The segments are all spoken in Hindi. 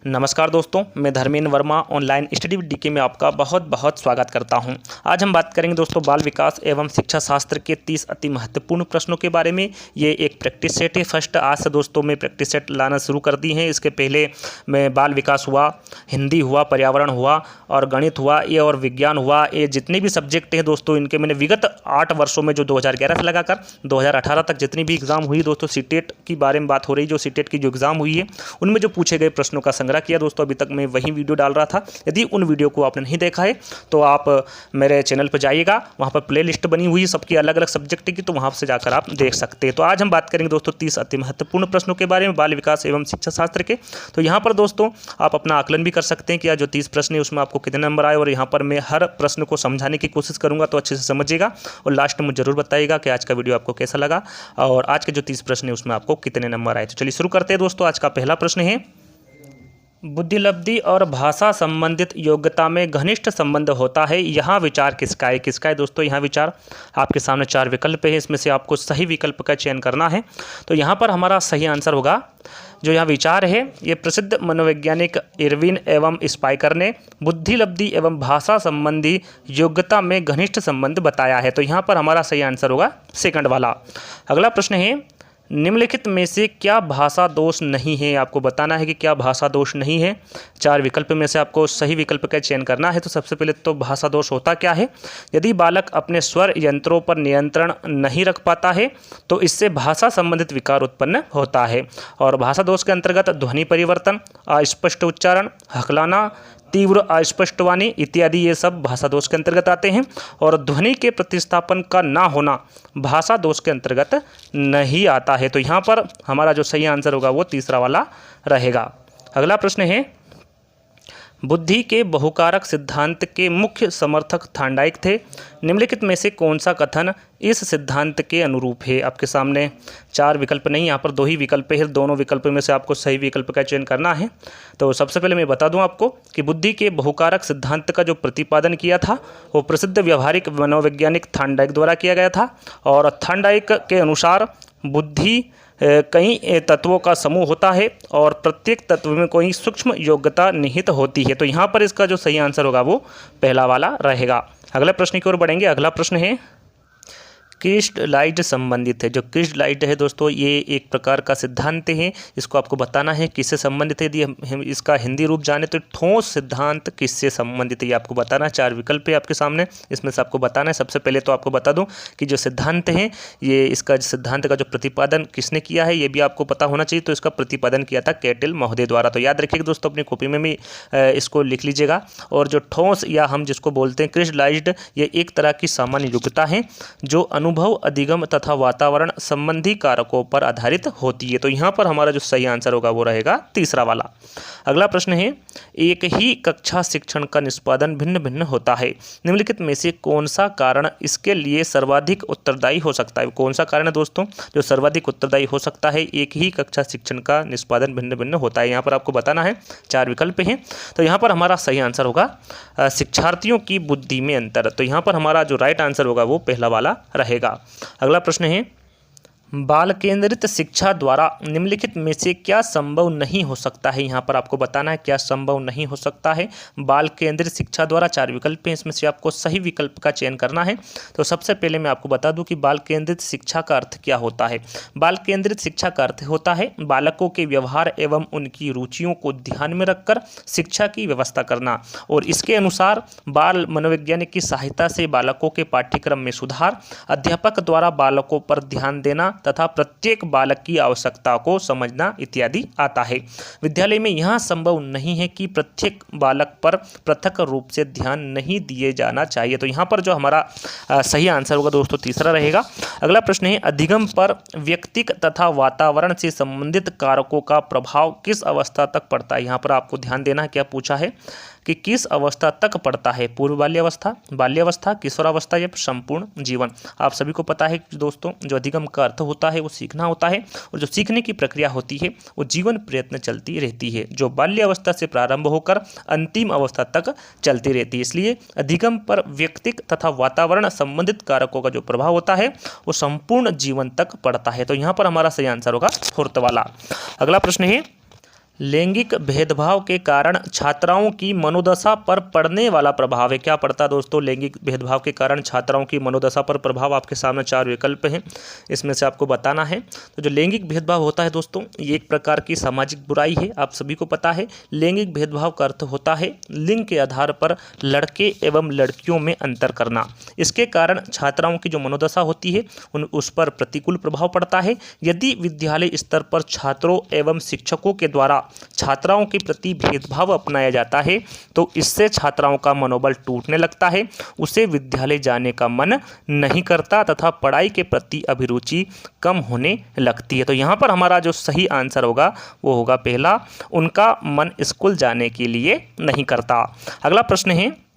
नमस्कार दोस्तों, मैं Dharmendra Verma online study with DK में आपका बहुत बहुत स्वागत करता हूं। आज हम बात करेंगे दोस्तों बाल विकास एवं शिक्षा शास्त्र के 30 अति महत्वपूर्ण प्रश्नों के बारे में। ये एक प्रैक्टिस सेट है। फर्स्ट आज से दोस्तों मैं प्रैक्टिस सेट लाना शुरू कर दी हैं। इसके पहले मैं बाल विकास हुआ, हिंदी हुआ, पर्यावरण हुआ और गणित हुआ, ये और विज्ञान हुआ, ये जितने भी सब्जेक्ट हैं दोस्तों इनके मैंने विगत 8 वर्षों में जो 2011 से लगाकर 2018 तक जितनी भी एग्ज़ाम हुई दोस्तों, सीटेट की बारे में बात हो रही, जो सीटेट की जो एग्ज़ाम हुई है उनमें जो पूछे गए प्रश्नों का संग्रह किया दोस्तों। अभी तक मैं वही वीडियो डाल रहा था। यदि उन वीडियो को आपने नहीं देखा है तो आप मेरे चैनल पर जाइएगा, वहाँ पर प्लेलिस्ट बनी हुई है सबकी अलग अलग सब्जेक्ट की, तो वहाँ से जाकर आप देख सकते हैं। तो आज हम बात करेंगे दोस्तों 30 अति महत्वपूर्ण प्रश्नों के बारे में बाल विकास एवं शिक्षा शास्त्र के। तो यहाँ पर दोस्तों आप अपना आकलन भी कर सकते हैं कि जो 30 प्रश्न है उसमें आपको कितने नंबर आए, और यहाँ पर मैं हर प्रश्न को समझाने की कोशिश करूँगा, तो अच्छे से समझिएगा और लास्ट में जरूर बताइएगा कि आज का वीडियो आपको कैसा लगा और आज के जो 30 प्रश्न है उसमें आपको कितने नंबर आए। तो चलिए शुरू करते हैं दोस्तों। आज का पहला प्रश्न है, बुद्धिलब्धि और भाषा संबंधित योग्यता में घनिष्ठ संबंध होता है, यहाँ विचार किसका है? किसका है दोस्तों यहाँ विचार? आपके सामने 4 विकल्प है, इसमें से आपको सही विकल्प का चयन करना है। तो यहाँ पर हमारा सही आंसर होगा, जो यहाँ विचार है ये प्रसिद्ध मनोवैज्ञानिक इरविन एवं स्पाइकर ने बुद्धिलब्धि एवं भाषा संबंधी योग्यता में घनिष्ठ संबंध बताया है। तो यहाँ पर हमारा सही आंसर होगा सेकंड वाला। अगला प्रश्न है, निम्नलिखित में से क्या भाषा दोष नहीं है? आपको बताना है कि क्या भाषा दोष नहीं है। 4 विकल्प में से आपको सही विकल्प का चयन करना है। तो सबसे पहले तो भाषा दोष होता क्या है? यदि बालक अपने स्वर यंत्रों पर नियंत्रण नहीं रख पाता है तो इससे भाषा संबंधित विकार उत्पन्न होता है। और भाषा दोष के अंतर्गत ध्वनि परिवर्तन, अस्पष्ट उच्चारण, हकलाना, तीव्र अस्पष्ट वाणी इत्यादि ये सब भाषा दोष के अंतर्गत आते हैं। और ध्वनि के प्रतिस्थापन का ना होना भाषा दोष के अंतर्गत नहीं आता है। तो यहाँ पर हमारा जो सही आंसर होगा वो तीसरा वाला रहेगा। अगला प्रश्न है, बुद्धि के बहुकारक सिद्धांत के मुख्य समर्थक थांडाइक थे। निम्नलिखित में से कौन सा कथन इस सिद्धांत के अनुरूप है? आपके सामने 4 विकल्प नहीं, यहाँ पर 2 ही विकल्प है। दोनों विकल्प में से आपको सही विकल्प का चयन करना है। तो सबसे पहले मैं बता दूं आपको कि बुद्धि के बहुकारक सिद्धांत का जो प्रतिपादन किया था वो प्रसिद्ध व्यवहारिक मनोवैज्ञानिक थांडाइक द्वारा किया गया था। और थांडाइक के अनुसार बुद्धि कई तत्वों का समूह होता है और प्रत्येक तत्व में कोई सूक्ष्म योग्यता निहित होती है। तो यहाँ पर इसका जो सही आंसर होगा वो पहला वाला रहेगा। अगले प्रश्न की ओर बढ़ेंगे। अगला प्रश्न है, क्रिस्टलाइट संबंधित है। जो क्रिस्टलाइट है दोस्तों ये एक प्रकार का सिद्धांत है, इसको आपको बताना है किससे संबंधित है। यदि हम इसका हिंदी रूप जाने तो ठोस सिद्धांत किससे संबंधित है ये आपको बताना है। 4 विकल्प है आपके सामने, इसमें से आपको बताना है। सबसे पहले तो आपको बता दूं कि जो सिद्धांत है ये इसका सिद्धांत का जो प्रतिपादन किसने किया है ये भी आपको पता होना चाहिए। तो इसका प्रतिपादन किया था कैटल महोदय द्वारा। तो याद रखिएगा दोस्तों, अपनी कॉपी में भी इसको लिख लीजिएगा। और जो ठोस या हम जिसको बोलते हैं क्रिस्टलाइज्ड, ये एक तरह की सामान्य योग्यता है जो अनुभव, अधिगम तथा वातावरण संबंधी कारकों पर आधारित होती है। तो यहाँ पर हमारा जो सही आंसर होगा वो रहेगा तीसरा वाला। अगला प्रश्न है, एक ही कक्षा शिक्षण का निष्पादन भिन्न भिन्न होता है। निम्नलिखित में से कौन सा कारण इसके लिए सर्वाधिक उत्तरदायी हो सकता है? कौन सा कारण है दोस्तों जो सर्वाधिक उत्तरदायी हो सकता है? एक ही कक्षा शिक्षण का निष्पादन भिन्न भिन्न होता है, यहाँ पर आपको बताना है। 4 विकल्प हैं। तो यहाँ पर हमारा सही आंसर होगा शिक्षार्थियों की बुद्धि में अंतर। तो यहाँ पर हमारा जो राइट आंसर होगा वो पहला वाला रहेगा। अगला प्रश्न है, बाल केंद्रित शिक्षा द्वारा निम्नलिखित में से क्या संभव नहीं हो सकता है? यहाँ पर आपको बताना है क्या संभव नहीं हो सकता है बाल केंद्रित शिक्षा द्वारा। 4 विकल्प हैं, इसमें से आपको सही विकल्प का चयन करना है। तो सबसे पहले मैं आपको बता दूं कि बाल केंद्रित शिक्षा का अर्थ क्या होता है। बाल केंद्रित शिक्षा का अर्थ होता है बालकों के व्यवहार एवं उनकी रुचियों को ध्यान में रखकर शिक्षा की व्यवस्था करना। और इसके अनुसार बाल मनोवैज्ञानिक की सहायता से बालकों के पाठ्यक्रम में सुधार, अध्यापक द्वारा बालकों पर ध्यान देना तथा प्रत्येक बालक की आवश्यकता को समझना इत्यादि आता है। विद्यालय में यह संभव नहीं है कि प्रत्येक बालक पर पृथक रूप से ध्यान नहीं दिए जाना चाहिए। तो यहाँ पर जो हमारा सही आंसर होगा दोस्तों तीसरा रहेगा। अगला प्रश्न है, अधिगम पर व्यक्तिक तथा वातावरण से संबंधित कारकों का प्रभाव किस अवस्था तक पड़ता है? यहाँ पर आपको ध्यान देना है, क्या पूछा है कि किस अवस्था तक पड़ता है? पूर्व बाल्यावस्था, बाल्यावस्था, किशोरावस्था या संपूर्ण जीवन। आप सभी को पता है दोस्तों जो अधिगम का अर्थ होता है वो सीखना होता है, और जो सीखने की प्रक्रिया होती है वो जीवन प्रयत्न चलती रहती है, जो बाल्यावस्था से प्रारंभ होकर अंतिम अवस्था तक चलती रहती है। इसलिए अधिगम पर व्यक्तिक तथा वातावरण संबंधित कारकों का जो प्रभाव होता है वो संपूर्ण जीवन तक पड़ता है। तो यहाँ पर हमारा सही आंसर होगा फोर्थ वाला। अगला प्रश्न है, लैंगिक भेदभाव के कारण छात्राओं की मनोदशा पर पड़ने वाला प्रभाव है। क्या पड़ता है दोस्तों? लैंगिक भेदभाव के कारण छात्राओं की मनोदशा पर प्रभाव। आपके सामने 4 विकल्प हैं, इसमें से आपको बताना है। तो जो लैंगिक भेदभाव होता है दोस्तों, ये एक प्रकार की सामाजिक बुराई है, आप सभी को पता है। लैंगिक भेदभाव का अर्थ होता है लिंग के आधार पर लड़के एवं लड़कियों में अंतर करना। इसके कारण छात्राओं की जो मनोदशा होती है उस पर प्रतिकूल प्रभाव पड़ता है। यदि विद्यालय स्तर पर छात्रों एवं शिक्षकों के द्वारा छात्राओं के प्रति भेदभाव अपनाया जाता है तो इससे छात्राओं का मनोबल टूटने लगता है, उसे विद्यालय जाने का मन नहीं करता तथा पढ़ाई के प्रति अभिरुचि कम होने लगती है। तो यहाँ पर हमारा जो सही आंसर होगा वो होगा पहला, उनका मन स्कूल जाने के लिए नहीं करता। अगला प्रश्न है,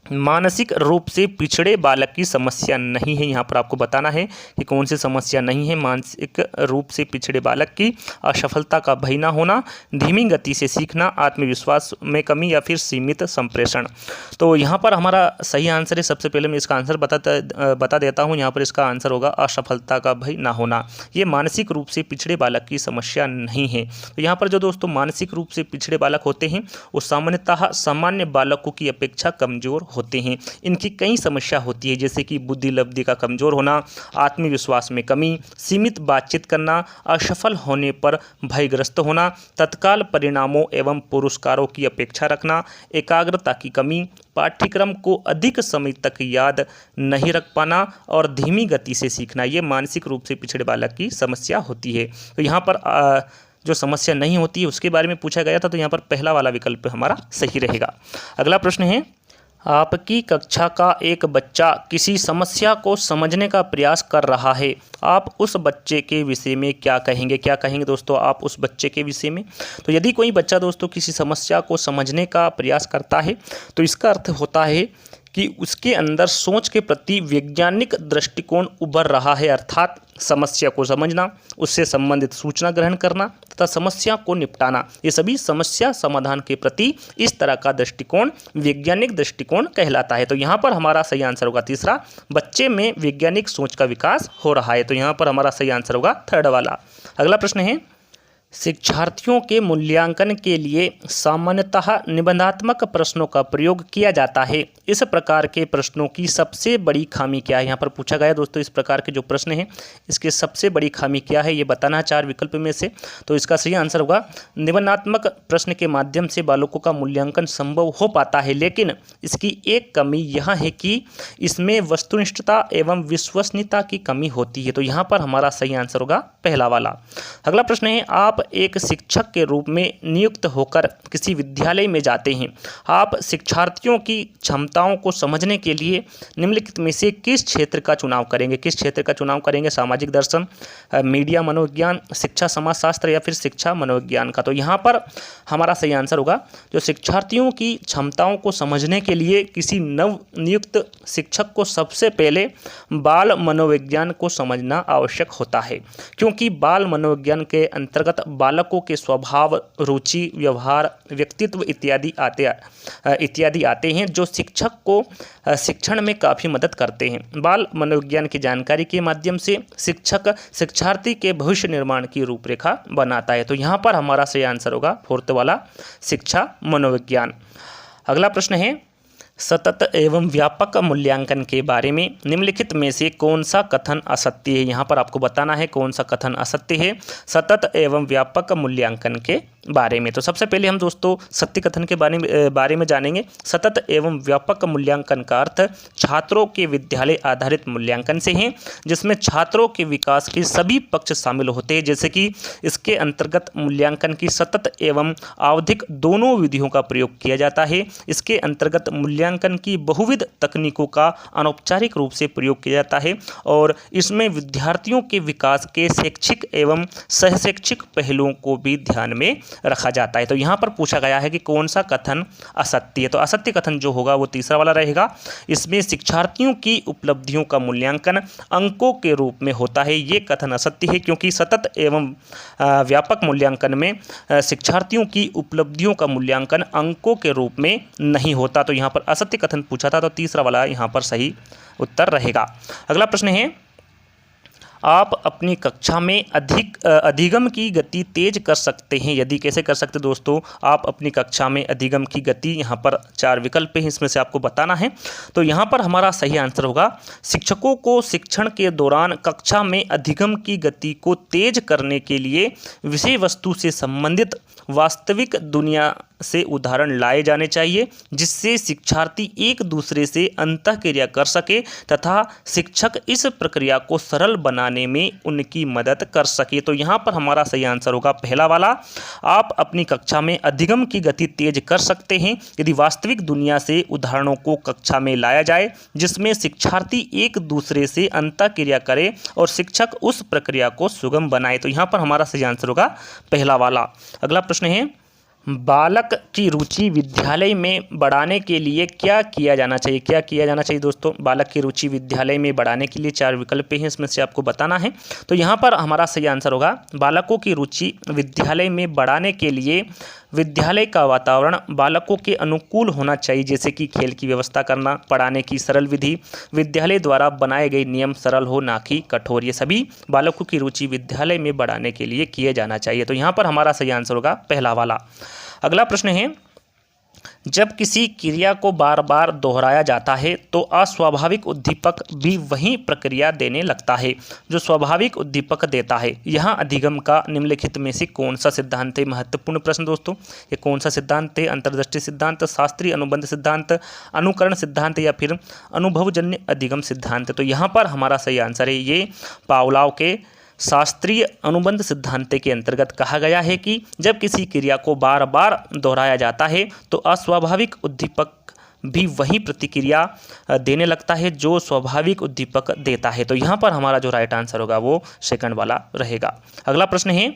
मानसिक रूप से पिछड़े बालक की समस्या नहीं है। यहाँ पर आपको बताना है कि कौन सी समस्या नहीं है। मानसिक रूप से पिछड़े बालक की असफलता का भय ना होना, धीमी गति से सीखना, आत्मविश्वास में कमी या फिर सीमित संप्रेषण। तो यहाँ पर हमारा सही आंसर है, सबसे पहले मैं इसका आंसर बता देता हूँ। यहाँ पर इसका आंसर होगा असफलता का भय ना होना। ये मानसिक रूप से पिछड़े बालक की समस्या नहीं है। तो यहाँ पर जो दोस्तों मानसिक रूप से पिछड़े बालक होते हैं वो सामान्यतः सामान्य बालकों की अपेक्षा कमजोर होते हैं। इनकी कई समस्या होती है, जैसे कि बुद्धि लब्धि का कमजोर होना, आत्मविश्वास में कमी, सीमित बातचीत करना, असफल होने पर भयग्रस्त होना, तत्काल परिणामों एवं पुरस्कारों की अपेक्षा रखना, एकाग्रता की कमी, पाठ्यक्रम को अधिक समय तक याद नहीं रख पाना और धीमी गति से सीखना। ये मानसिक रूप से पिछड़े बालक की समस्या होती है। तो यहाँ पर जो समस्या नहीं होती है उसके बारे में पूछा गया था, तो यहाँ पर पहला वाला विकल्प हमारा सही रहेगा। अगला प्रश्न है, आपकी कक्षा का एक बच्चा किसी समस्या को समझने का प्रयास कर रहा है, आप उस बच्चे के विषय में क्या कहेंगे? क्या कहेंगे दोस्तों आप उस बच्चे के विषय में? तो यदि कोई बच्चा दोस्तों किसी समस्या को समझने का प्रयास करता है तो इसका अर्थ होता है कि उसके अंदर सोच के प्रति वैज्ञानिक दृष्टिकोण उभर रहा है, अर्थात समस्या को समझना, उससे संबंधित सूचना ग्रहण करना तथा समस्या को निपटाना, ये सभी समस्या समाधान के प्रति इस तरह का दृष्टिकोण वैज्ञानिक दृष्टिकोण कहलाता है। तो यहाँ पर हमारा सही आंसर होगा तीसरा, बच्चे में वैज्ञानिक सोच का विकास हो रहा है। तो यहाँ पर हमारा सही आंसर होगा थर्ड वाला। अगला प्रश्न है, शिक्षार्थियों के मूल्यांकन के लिए सामान्यतः निबंधात्मक प्रश्नों का प्रयोग किया जाता है। इस प्रकार के प्रश्नों की सबसे बड़ी खामी क्या है? यहाँ पर पूछा गया दोस्तों, इस प्रकार के जो प्रश्न हैं इसके सबसे बड़ी खामी क्या है ये बताना है 4 विकल्प में से। तो इसका सही आंसर होगा, निबंधात्मक प्रश्न के माध्यम से बालकों का मूल्यांकन संभव हो पाता है, लेकिन इसकी एक कमी यह है कि इसमें वस्तुनिष्ठता एवं विश्वसनीयता की कमी होती है। तो यहाँ पर हमारा सही आंसर होगा पहला वाला। अगला प्रश्न है, आप एक शिक्षक के रूप में नियुक्त होकर किसी विद्यालय में जाते हैं। आप शिक्षार्थियों की क्षमताओं को समझने के लिए निम्नलिखित में से किस क्षेत्र का चुनाव करेंगे? किस क्षेत्र का चुनाव करेंगे? सामाजिक दर्शन, मीडिया मनोविज्ञान, शिक्षा समाजशास्त्र या फिर शिक्षा मनोविज्ञान का? तो यहाँ पर हमारा सही आंसर होगा, जो शिक्षार्थियों की क्षमताओं को समझने के लिए किसी नव नियुक्त शिक्षक को सबसे पहले बाल मनोविज्ञान को समझना आवश्यक होता है, क्योंकि बाल मनोविज्ञान के अंतर्गत बालकों के स्वभाव, रुचि, व्यवहार, व्यक्तित्व इत्यादि आते हैं जो शिक्षक को शिक्षण में काफ़ी मदद करते हैं। बाल मनोविज्ञान की जानकारी के माध्यम से शिक्षक शिक्षार्थी के भविष्य निर्माण की रूपरेखा बनाता है। तो यहाँ पर हमारा सही आंसर होगा फोर्थ वाला, शिक्षा मनोविज्ञान। अगला प्रश्न है, सतत एवं व्यापक मूल्यांकन के बारे में निम्नलिखित में से कौन सा कथन असत्य है? यहाँ पर आपको बताना है कौन सा कथन असत्य है सतत एवं व्यापक मूल्यांकन के बारे में। तो सबसे पहले हम दोस्तों सत्य कथन के बारे में जानेंगे। सतत एवं व्यापक मूल्यांकन का अर्थ छात्रों के विद्यालय आधारित मूल्यांकन से है, जिसमें छात्रों के विकास के सभी पक्ष शामिल होते हैं, जैसे कि इसके अंतर्गत मूल्यांकन की सतत एवं आवधिक दोनों विधियों का प्रयोग किया जाता है। इसके अंतर्गत मूल्यांकन की बहुविध तकनीकों का अनौपचारिक रूप से प्रयोग किया जाता है और इसमें विद्यार्थियों के विकास के शैक्षिक एवं सहशैक्षिक पहलुओं को भी ध्यान में रखा जाता है। तो यहाँ पर पूछा गया है कि कौन सा कथन असत्य है? तो असत्य कथन जो होगा वो तीसरा वाला रहेगा। इसमें शिक्षार्थियों की उपलब्धियों का मूल्यांकन अंकों के रूप में होता है, ये कथन असत्य है, क्योंकि सतत एवं व्यापक मूल्यांकन में शिक्षार्थियों की उपलब्धियों का मूल्यांकन अंकों के रूप में नहीं होता। तो यहाँ पर असत्य कथन पूछा था, तो तीसरा वाला यहाँ पर सही उत्तर रहेगा। अगला प्रश्न है, आप अपनी कक्षा में अधिगम की गति तेज कर सकते हैं। यदि कैसे कर सकते दोस्तों, आप अपनी कक्षा में अधिगम की गति, यहाँ पर 4 विकल्प हैं, इसमें से आपको बताना है। तो यहाँ पर हमारा सही आंसर होगा, शिक्षकों को शिक्षण के दौरान कक्षा में अधिगम की गति को तेज करने के लिए विषय वस्तु से संबंधित वास्तविक दुनिया से उदाहरण लाए जाने चाहिए, जिससे शिक्षार्थी एक दूसरे से अंतःक्रिया कर सके तथा शिक्षक इस प्रक्रिया को सरल बनाने में उनकी मदद कर सके। तो यहाँ पर हमारा सही आंसर होगा पहला वाला, आप अपनी कक्षा में अधिगम की गति तेज कर सकते हैं यदि वास्तविक दुनिया से उदाहरणों को कक्षा में लाया जाए, जिसमें शिक्षार्थी एक दूसरे से अंतःक्रिया करे और शिक्षक उस प्रक्रिया को सुगम बनाए। तो यहाँ पर हमारा सही आंसर होगा पहला वाला। अगला प्रश्न है, बालक की रुचि विद्यालय में बढ़ाने के लिए क्या किया जाना चाहिए। क्या किया जाना चाहिए दोस्तों, बालक की रुचि विद्यालय में बढ़ाने के लिए 4 विकल्प हैं, इसमें से आपको बताना है। तो यहाँ पर हमारा सही आंसर होगा, बालकों की रुचि विद्यालय में बढ़ाने के लिए विद्यालय का वातावरण बालकों के अनुकूल होना चाहिए, जैसे कि खेल की व्यवस्था करना, पढ़ाने की सरल विधि, विद्यालय द्वारा बनाए गए नियम सरल हो ना कि कठोर। ये सभी बालकों की रुचि विद्यालय में बढ़ाने के लिए किए जाना चाहिए। तो यहाँ पर हमारा सही आंसर होगा पहला वाला। अगला प्रश्न है, जब किसी क्रिया को बार बार दोहराया जाता है तो अस्वाभाविक उद्दीपक भी वही प्रक्रिया देने लगता है जो स्वाभाविक उद्दीपक देता है। यहाँ अधिगम का निम्नलिखित में से कौन सा सिद्धांत है। महत्वपूर्ण प्रश्न दोस्तों, ये कौन सा सिद्धांत है। अंतर्दृष्टि सिद्धांत, शास्त्रीय अनुबंध सिद्धांत, अनुकरण सिद्धांत या फिर अनुभवजन्य अधिगम सिद्धांत। तो यहाँ पर हमारा सही आंसर है ये पावलोव के शास्त्रीय अनुबंध सिद्धांत के अंतर्गत कहा गया है कि जब किसी क्रिया को बार बार दोहराया जाता है तो अस्वाभाविक उद्दीपक भी वही प्रतिक्रिया देने लगता है जो स्वाभाविक उद्दीपक देता है। तो यहाँ पर हमारा जो राइट आंसर होगा वो सेकंड वाला रहेगा। अगला प्रश्न है,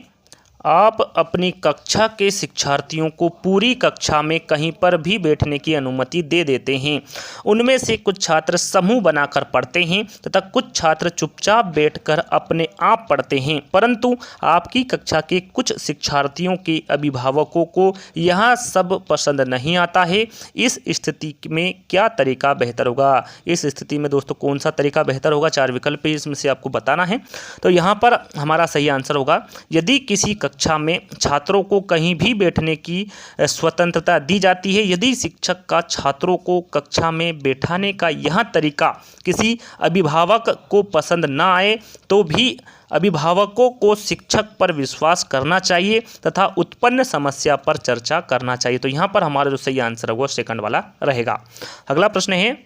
आप अपनी कक्षा के शिक्षार्थियों को पूरी कक्षा में कहीं पर भी बैठने की अनुमति दे देते हैं। उनमें से कुछ छात्र समूह बनाकर पढ़ते हैं तथा कुछ छात्र चुपचाप बैठकर अपने आप पढ़ते हैं, परंतु आपकी कक्षा के कुछ शिक्षार्थियों के अभिभावकों को यह सब पसंद नहीं आता है। इस स्थिति में क्या तरीका बेहतर होगा। इस स्थिति में दोस्तों कौन सा तरीका बेहतर होगा, 4 विकल्प है, इसमें से आपको बताना है। तो यहाँ पर हमारा सही आंसर होगा, यदि किसी कक्षा में छात्रों को कहीं भी बैठने की स्वतंत्रता दी जाती है, यदि शिक्षक का छात्रों को कक्षा में बैठाने का यह तरीका किसी अभिभावक को पसंद ना आए तो भी अभिभावकों को शिक्षक पर विश्वास करना चाहिए तथा उत्पन्न समस्या पर चर्चा करना चाहिए। तो यहाँ पर हमारा जो सही आंसर है वो सेकंड वाला रहेगा। अगला प्रश्न है,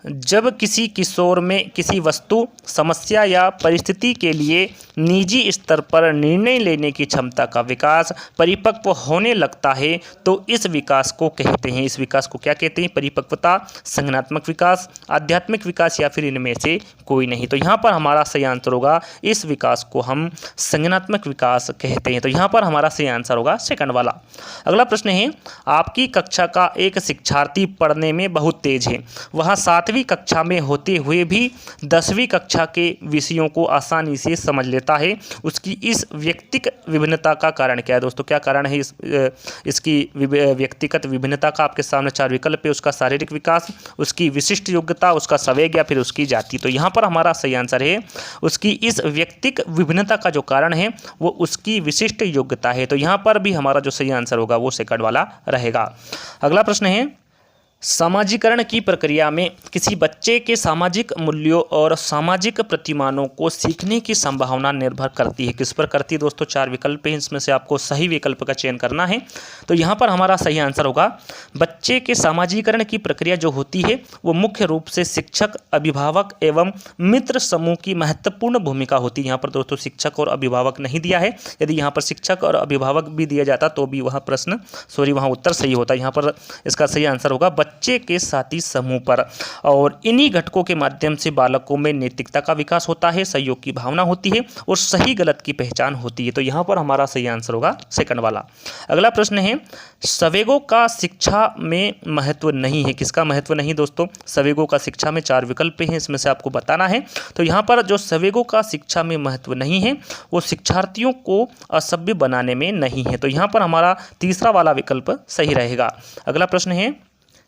जब किसी किशोर में किसी वस्तु, समस्या या परिस्थिति के लिए निजी स्तर पर निर्णय लेने की क्षमता का विकास परिपक्व होने लगता है तो इस विकास को कहते हैं। इस विकास को क्या कहते हैं, परिपक्वता, संज्ञानात्मक विकास, आध्यात्मिक विकास या फिर इनमें से कोई नहीं। तो यहाँ पर हमारा सही आंसर होगा, इस विकास को हम संज्ञानात्मक विकास कहते हैं। तो यहाँ पर हमारा सही आंसर होगा सेकंड वाला। अगला प्रश्न है, आपकी कक्षा का एक शिक्षार्थी पढ़ने में बहुत तेज है, वह 7वीं कक्षा में होते हुए भी 10वीं कक्षा के विषयों को आसानी से समझ लेता है। उसकी इस व्यक्तिगत विभिन्नता का कारण क्या है दोस्तों, क्या कारण है इसकी व्यक्तिगत विभिन्नता का। आपके सामने 4 विकल्प है, उसका शारीरिक विकास, उसकी विशिष्ट योग्यता, उसका संवेग या फिर उसकी जाति। तो यहाँ पर हमारा सही आंसर है, उसकी इस व्यक्तिगत विभिन्नता का जो कारण है वो उसकी विशिष्ट योग्यता है। तो यहाँ पर भी हमारा जो सही आंसर होगा वो सेकंड वाला रहेगा। अगला प्रश्न है, सामाजिकरण की प्रक्रिया में किसी बच्चे के सामाजिक मूल्यों और सामाजिक प्रतिमानों को सीखने की संभावना निर्भर करती है। किस पर करती है दोस्तों, 4 विकल्प हैं, इसमें से आपको सही विकल्प का चयन करना है। तो यहाँ पर हमारा सही आंसर होगा, बच्चे के सामाजिकरण की प्रक्रिया जो होती है वो मुख्य रूप से शिक्षक, अभिभावक एवं मित्र समूह की महत्वपूर्ण भूमिका होती है। यहाँ पर दोस्तों शिक्षक और अभिभावक नहीं दिया है, यदि यहाँ पर शिक्षक और अभिभावक भी दिया जाता तो भी वहाँ वहाँ उत्तर सही होता। यहाँ पर इसका सही आंसर होगा बच्चे के साथी समूह पर, और इन्हीं घटकों के माध्यम से बालकों में नैतिकता का विकास होता है, सहयोग की भावना होती है और सही गलत की पहचान होती है। तो यहाँ पर हमारा सही आंसर होगा सेकंड वाला। अगला प्रश्न है, संवेगों का शिक्षा में महत्व नहीं है। किसका महत्व नहीं दोस्तों, संवेगों का शिक्षा में 4 विकल्प हैं, इसमें से आपको बताना है। तो यहाँ पर जो संवेगों का शिक्षा में महत्व नहीं है वो शिक्षार्थियों को असभ्य बनाने में नहीं है। तो यहाँ पर हमारा तीसरा वाला विकल्प सही रहेगा। अगला प्रश्न है,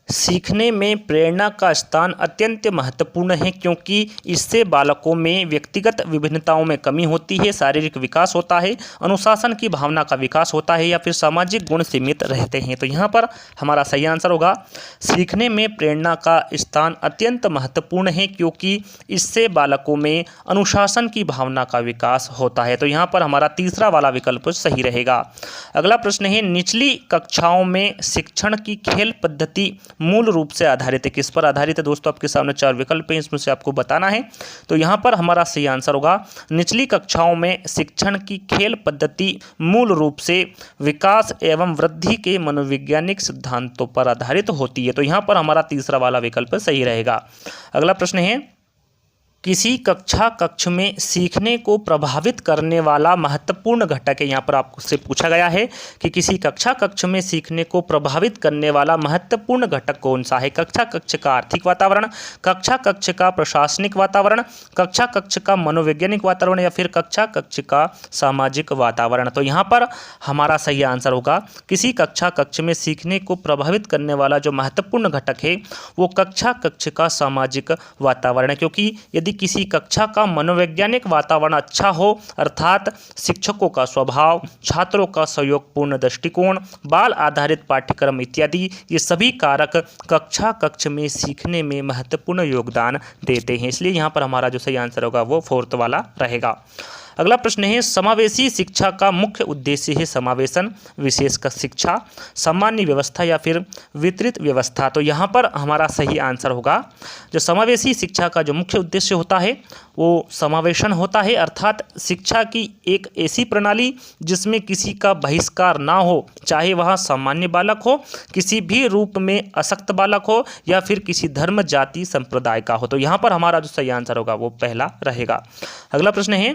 सीखने में प्रेरणा का स्थान अत्यंत महत्वपूर्ण है क्योंकि इससे बालकों में व्यक्तिगत विभिन्नताओं में कमी होती है, शारीरिक विकास होता है, अनुशासन की भावना का विकास होता है या फिर सामाजिक गुण सीमित रहते हैं। तो यहाँ पर हमारा सही आंसर होगा सीखने में प्रेरणा का स्थान अत्यंत महत्वपूर्ण है क्योंकि इससे बालकों में अनुशासन की भावना का विकास होता है। तो यहाँ पर हमारा तीसरा वाला विकल्प सही रहेगा। अगला प्रश्न है निचली कक्षाओं में शिक्षण की खेल पद्धति मूल रूप से आधारित है। किस पर आधारित है दोस्तों? आपके सामने 4 विकल्प हैं, इसमें से आपको बताना है। तो यहाँ पर हमारा सही आंसर होगा निचली कक्षाओं में शिक्षण की खेल पद्धति मूल रूप से विकास एवं वृद्धि के मनोवैज्ञानिक सिद्धांतों पर आधारित होती है। तो यहाँ पर हमारा तीसरा वाला विकल्प सही रहेगा। अगला प्रश्न है किसी कक्ष में सीखने को प्रभावित करने वाला महत्वपूर्ण घटक है। यहाँ पर आपसे पूछा गया है कि किसी कक्ष में सीखने को प्रभावित करने वाला महत्वपूर्ण घटक कौन सा है? कक्ष का आर्थिक वातावरण, कक्ष का प्रशासनिक वातावरण, कक्ष का मनोवैज्ञानिक वातावरण या फिर कक्ष का सामाजिक वातावरण। तो यहाँ पर हमारा सही आंसर होगा किसी कक्ष में सीखने को प्रभावित करने वाला जो महत्वपूर्ण घटक है वो कक्ष का सामाजिक वातावरण है, क्योंकि यदि किसी कक्षा का मनोवैज्ञानिक वातावरण अच्छा हो अर्थात शिक्षकों का स्वभाव, छात्रों का सहयोगपूर्ण दृष्टिकोण, बाल आधारित पाठ्यक्रम इत्यादि, ये सभी कारक कक्ष में सीखने में महत्वपूर्ण योगदान देते हैं। इसलिए यहाँ पर हमारा जो सही आंसर होगा वो 4th वाला रहेगा। अगला प्रश्न है समावेशी शिक्षा का मुख्य उद्देश्य है समावेशन, विशेषकर शिक्षा, सामान्य व्यवस्था या फिर वितरित व्यवस्था। तो यहाँ पर हमारा सही आंसर होगा जो समावेशी शिक्षा का जो मुख्य उद्देश्य होता है वो समावेशन होता है, अर्थात शिक्षा की एक ऐसी प्रणाली जिसमें किसी का बहिष्कार ना हो, चाहे वह सामान्य बालक हो, किसी भी रूप में अशक्त बालक हो या फिर किसी धर्म, जाति, संप्रदाय का हो। तो यहाँ पर हमारा जो सही आंसर होगा वो पहला रहेगा। अगला प्रश्न है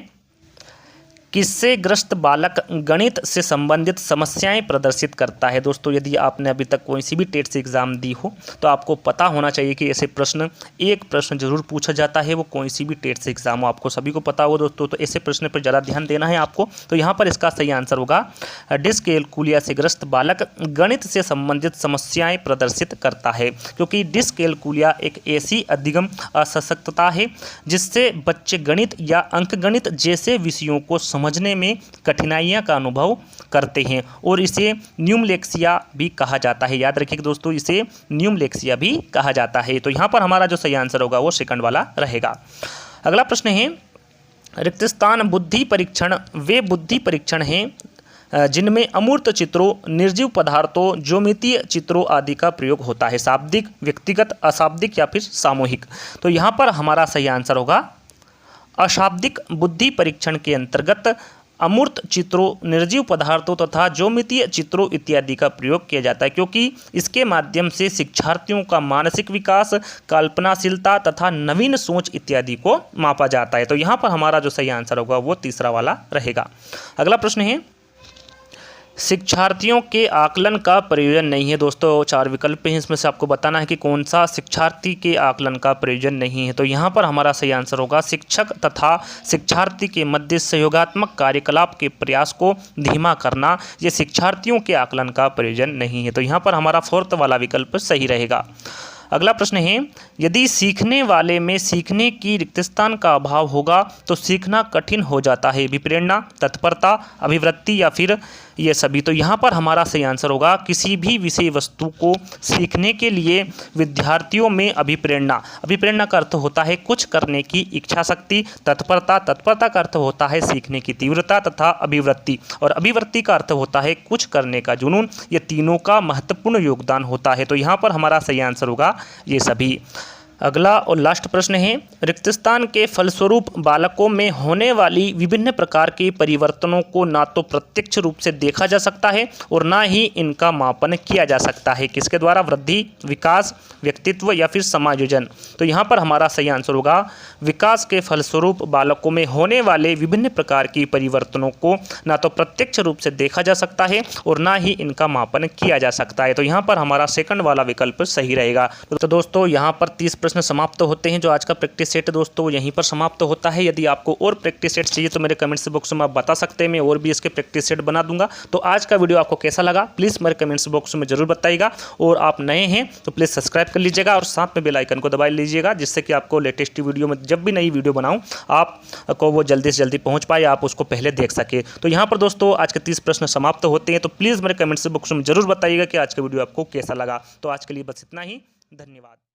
किससे ग्रस्त बालक गणित से संबंधित समस्याएं प्रदर्शित करता है? दोस्तों यदि आपने अभी तक कोई सी भी टेट से एग्जाम दी हो तो आपको पता होना चाहिए कि ऐसे एक प्रश्न जरूर पूछा जाता है, वो कोई सी भी टेट से एग्जाम हो, आपको सभी को पता हो दोस्तों। तो ऐसे प्रश्न पर ज़्यादा ध्यान देना है आपको। तो यहाँ पर इसका सही आंसर होगा डिस्कैल्कुलिया से ग्रस्त बालक गणित से संबंधित समस्याएं प्रदर्शित करता है, क्योंकि डिस्कैल्कुलिया एक ऐसी अधिगम असशक्तता है जिससे बच्चे गणित या अंकगणित जैसे विषयों को समझने में कठिनाइयां का अनुभव करते हैं और इसे न्यूमलेक्सिया भी कहा जाता है। याद रखिए दोस्तों, इसे न्यूमलेक्सिया भी कहा जाता है। तो यहाँ पर हमारा जो सही आंसर होगा वो 2nd वाला रहेगा। अगला प्रश्न है रिक्त स्थान बुद्धि परीक्षण वे बुद्धि परीक्षण हैं जिनमें अमूर्त चित्रों, निर्जीव पदार्थों, ज्योमितीय चित्रों आदि का प्रयोग होता है, शाब्दिक, व्यक्तिगत, अशाब्दिक या फिर सामूहिक। तो यहाँ पर हमारा सही आंसर होगा अशाब्दिक बुद्धि परीक्षण के अंतर्गत अमूर्त चित्रों, निर्जीव पदार्थों तथा ज्योमितीय चित्रों इत्यादि का प्रयोग किया जाता है, क्योंकि इसके माध्यम से शिक्षार्थियों का मानसिक विकास, कल्पनाशीलता तथा नवीन सोच इत्यादि को मापा जाता है। तो यहाँ पर हमारा जो सही आंसर होगा वो 3रा वाला रहेगा। अगला प्रश्न है शिक्षार्थियों के आकलन का प्रयोजन नहीं है। दोस्तों 4 विकल्प हैं, इसमें से आपको बताना है कि कौन सा शिक्षार्थी के आकलन का प्रयोजन नहीं है। तो यहाँ पर हमारा सही आंसर होगा शिक्षक तथा शिक्षार्थी के मध्य सहयोगात्मक कार्यकलाप के प्रयास को धीमा करना, ये शिक्षार्थियों के आकलन का प्रयोजन नहीं है। तो यहाँ पर हमारा 4th वाला विकल्प सही रहेगा। अगला प्रश्न है यदि सीखने वाले में सीखने की रिक्त स्थान का अभाव होगा तो सीखना कठिन हो जाता है, विप्रेरणा, तत्परता, अभिवृत्ति या फिर ये सभी। तो यहाँ पर हमारा सही आंसर होगा किसी भी विषय वस्तु को सीखने के लिए विद्यार्थियों में अभिप्रेरणा का अर्थ होता है कुछ करने की इच्छा शक्ति, तत्परता का अर्थ होता है सीखने की तीव्रता तथा अभिवृत्ति, और अभिवृत्ति का अर्थ होता है कुछ करने का जुनून। ये तीनों का महत्वपूर्ण योगदान होता है। तो यहाँ पर हमारा सही आंसर होगा ये सभी। अगला और लास्ट प्रश्न है रिक्त स्थान के फलस्वरूप बालकों में होने वाली विभिन्न प्रकार के परिवर्तनों को ना तो प्रत्यक्ष रूप से देखा जा सकता है और ना ही इनका मापन किया जा सकता है। किसके द्वारा? वृद्धि, विकास, व्यक्तित्व या फिर समायोजन। तो यहाँ पर हमारा सही आंसर होगा विकास के फलस्वरूप बालकों में होने वाले विभिन्न प्रकार की परिवर्तनों को ना तो प्रत्यक्ष रूप से देखा जा सकता है और ना ही इनका मापन किया जा सकता है। तो यहाँ पर हमारा 2nd वाला विकल्प सही रहेगा। तो दोस्तों यहाँ पर 30 प्रश्न समाप्त होते हैं। जो आज का प्रैक्टिस सेट है दोस्तों वो यहीं पर समाप्त होता है। यदि आपको और प्रैक्टिस सेट चाहिए तो मेरे कमेंट्स बॉक्स में आप बता सकते हैं, मैं और भी इसके प्रैक्टिस सेट बना दूंगा। तो आज का वीडियो आपको कैसा लगा प्लीज़ मेरे कमेंट्स बॉक्स में जरूर बताइएगा। और आप नए हैं तो प्लीज़ सब्सक्राइब कर लीजिएगा और साथ में बेल आइकन को दबा लीजिएगा, जिससे कि आपको लेटेस्ट वीडियो में जब भी नई वीडियो बनाऊँ आपको वो जल्दी से जल्दी पहुँच पाए, आप उसको पहले देख सके। तो यहाँ पर दोस्तों आज के 30 प्रश्न समाप्त होते हैं। तो प्लीज़ मेरे कमेंट्स बॉक्स में जरूर बताइएगा कि आज का वीडियो आपको कैसा लगा। तो आज के लिए बस इतना ही, धन्यवाद।